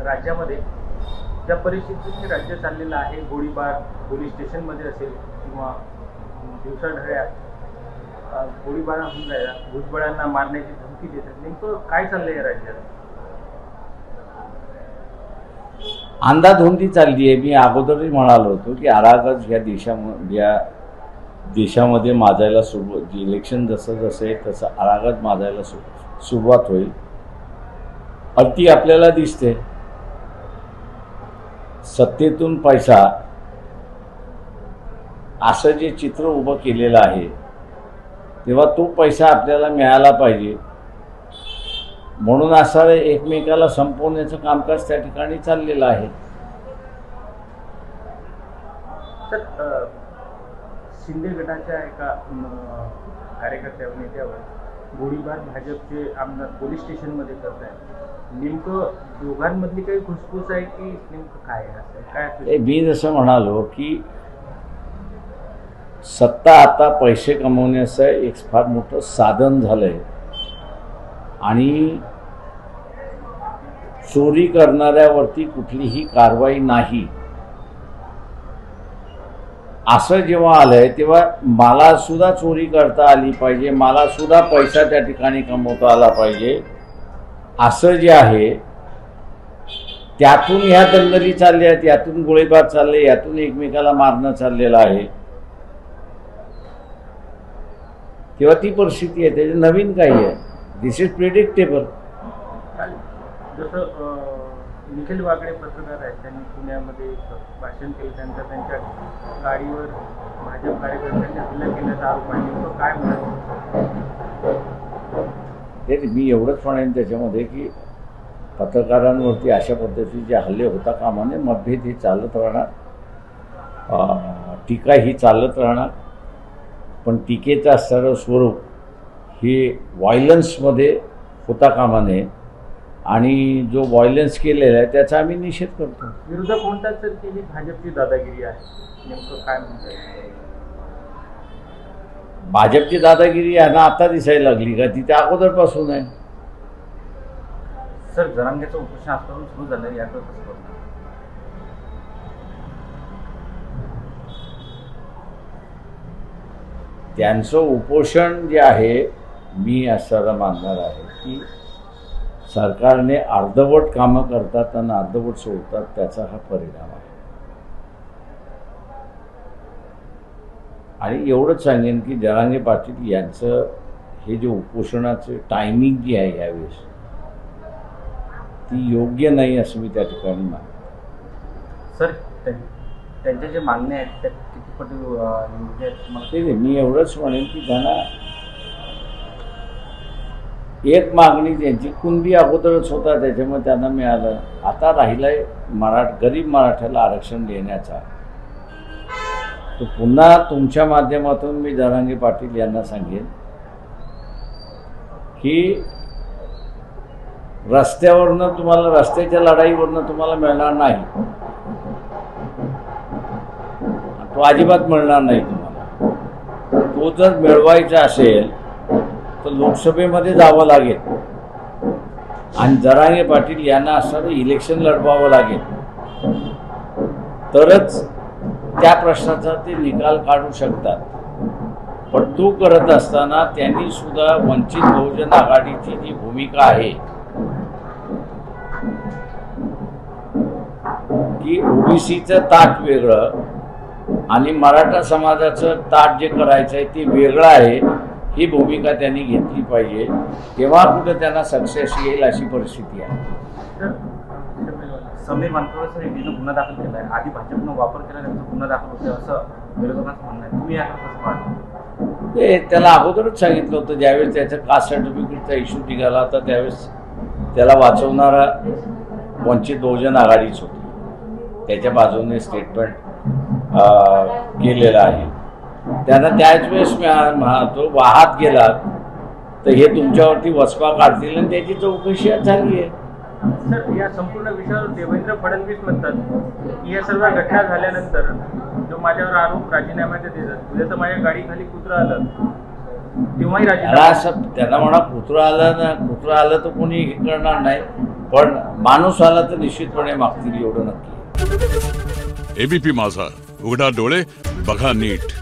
राज्यामध्ये ज्या परिस्थितीत राज्य चाललेलं आहे, गोळीबार पोलीस स्टेशनमध्ये असेल किंवा दिवसाढळ्या गोळीबार होऊन राहिला, भुजबळांना मारण्याची धमकी देतात, नेमकं काय चाललंय या राज्यात? अंधाधुंदी चालली आहे. मी अगोदरही म्हणालो होतो की अरागज या देशामध्ये माजायला सुरुवात, इलेक्शन जसं जसं आहे तसं अरागज माजायला सुरुवात होईल. अति आपल्याला दिसते. सत्तेतून पैसा असं जे चित्र उभं केलेलं आहे, तेव्हा तो पैसा आपल्याला मिळाला पाहिजे म्हणून असं एकमेकाला संपवण्याचं कामकाज त्या ठिकाणी चाललेलं आहे. तर शिंदे गटाच्या एका कार्यकर्त्यावर नेत्यावर गोळीबार भाजपचे आमदार पोलीस स्टेशनमध्ये करत आहेत. नेमकं दोघांमधली काही घुसफूस आहे की नेमकं काय काय? मी जसं म्हणालो की सत्ता आता पैसे कमवण्याचं एक फार मोठं साधन झालंय आणि चोरी करणाऱ्यावरती कुठलीही कारवाई नाही असं जेव्हा आलंय तेव्हा मला सुद्धा चोरी करता आली पाहिजे, मला सुद्धा पैसा त्या ठिकाणी कमवता आला पाहिजे असं जे आहे त्यातून ह्या दंगली चालल्या आहेत, यातून गोळीबार चालले, यातून एकमेकाला मारणं चाललेलं आहे. तेव्हा ती परिस्थिती आहे. त्याचे नवीन काही आहे. दिस इज प्रिडिक्टेबल. जसं निखिल वागळे पत्रकार आहेत, त्यांनी पुण्यामध्ये भाषण केलं, त्यांच्या गाडीवर भाजप कार्यकर्त्यांनी हल्ला केल्याचा आरोप आहे. काय म्हणाले? ते मी एवढंच म्हणेन त्याच्यामध्ये की पत्रकारांवरती अशा पद्धतीचे हल्ले होता कामा नये. मतभेद ही चालत राहणार, टीका ही चालत राहणार, पण टीकेचं असणारं स्वरूप हे व्हायलन्समध्ये होता कामा नये आणि जो व्हायलन्स केलेला आहे त्याचा आम्ही निषेध करतो. विरोधक म्हणतात तर की ही भाजपची दादागिरी आहे, नेमकं काय म्हणतात? भाजपची दादागिरी यांना आता दिसायला लागली का? ती त्या अगोदरपासून आहे. सर, जरांगेचं उपोषण आजपासून सुरू झालं, याचं कसं करणार? त्यांचं उपोषण जे आहे, मी असं मानणार आहे की सरकारने अर्धवट कामं करतात आणि अर्धवट सोडतात, त्याचा हा परिणाम आहे. आणि एवढंच सांगेन की जरांगे पाटील यांचं हे जे उपोषणाचं टायमिंग जी आहे यावेळेस ती योग्य नाही असं मी त्या ठिकाणी मानतो. सर, त्यांचे जे मागणे आहेत त्या किती पट योग्य आहेत? ते मी एवढंच म्हणेन की त्यांना एक मागणी त्यांची कुणबी अगोदरच होता, त्याच्यामुळे त्यांना मिळालं. आता राहिलाय गरीब मराठ्याला आरक्षण देण्याचा. तो पुन्हा तुमच्या माध्यमातून मी जरांगे पाटील यांना सांगेन की रस्त्यावरनं तुम्हाला, रस्त्याच्या लढाईवरनं तुम्हाला मिळणार नाही, तो अजिबात मिळणार नाही तुम्हाला. तो जर मिळवायचा असेल तर लोकसभेमध्ये जावं लागेल आणि जरांगे पाटील यांना असं इलेक्शन लढवावं लागेल, तरच त्या प्रश्नाचा ते निकाल काढू शकतात. पण तो करत असताना त्यांनी सुद्धा वंचित बहुजन आघाडीची जी भूमिका आहे की ओबीसीचं ताट वेगळं आणि मराठा समाजाचं ताट जे करायचं आहे ते वेगळं आहे, ही भूमिका त्यांनी घेतली पाहिजे. तेव्हा कुठं त्यांना सक्सेस येईल अशी परिस्थिती आहे. समीर मानकरवर ईडीनं गुन्हा दाखल केला आहे. आधी भाजपनं वापर केला, त्यांचा गुन्हा दाखल होतो असं विरोधकांचं म्हणणं आहे. तुम्ही याकडे कसं पाहता? ते त्याला अगोदरच सांगितलं होतं, ज्यावेळेस त्याचं कास्ट सर्टिफिकेटचा इश्यू निघाला होता त्यावेळेस त्याला वाचवणारा वंचित बहुजन आघाडीच होती. त्याच्या बाजूने स्टेटमेंट केलेलं आहे. त्यांना त्याच वेळेस मी म्हणतो वाहत गेला तर हे तुमच्यावरती वचपा काढतील आणि त्याची चौकशी झाली आहे. सर, या संपूर्ण विषयावर देवेंद्र फडणवीस म्हणतात की या सर्व घटना झाल्यानंतर जो माझ्यावर आरोप राजीनाम्याचे देतात, उद्या तर माझ्या गाडीखाली कुत्रा आलं तेव्हाही राजीनामा. त्यांना म्हणा कुत्रा आलं ना, कुत्रा आलं तर कोणी हे करणार नाही. पण माणूस आला तर निश्चितपणे मागतील एवढं नक्की. एबीपी माझा, उघडा डोळे बघा नीट.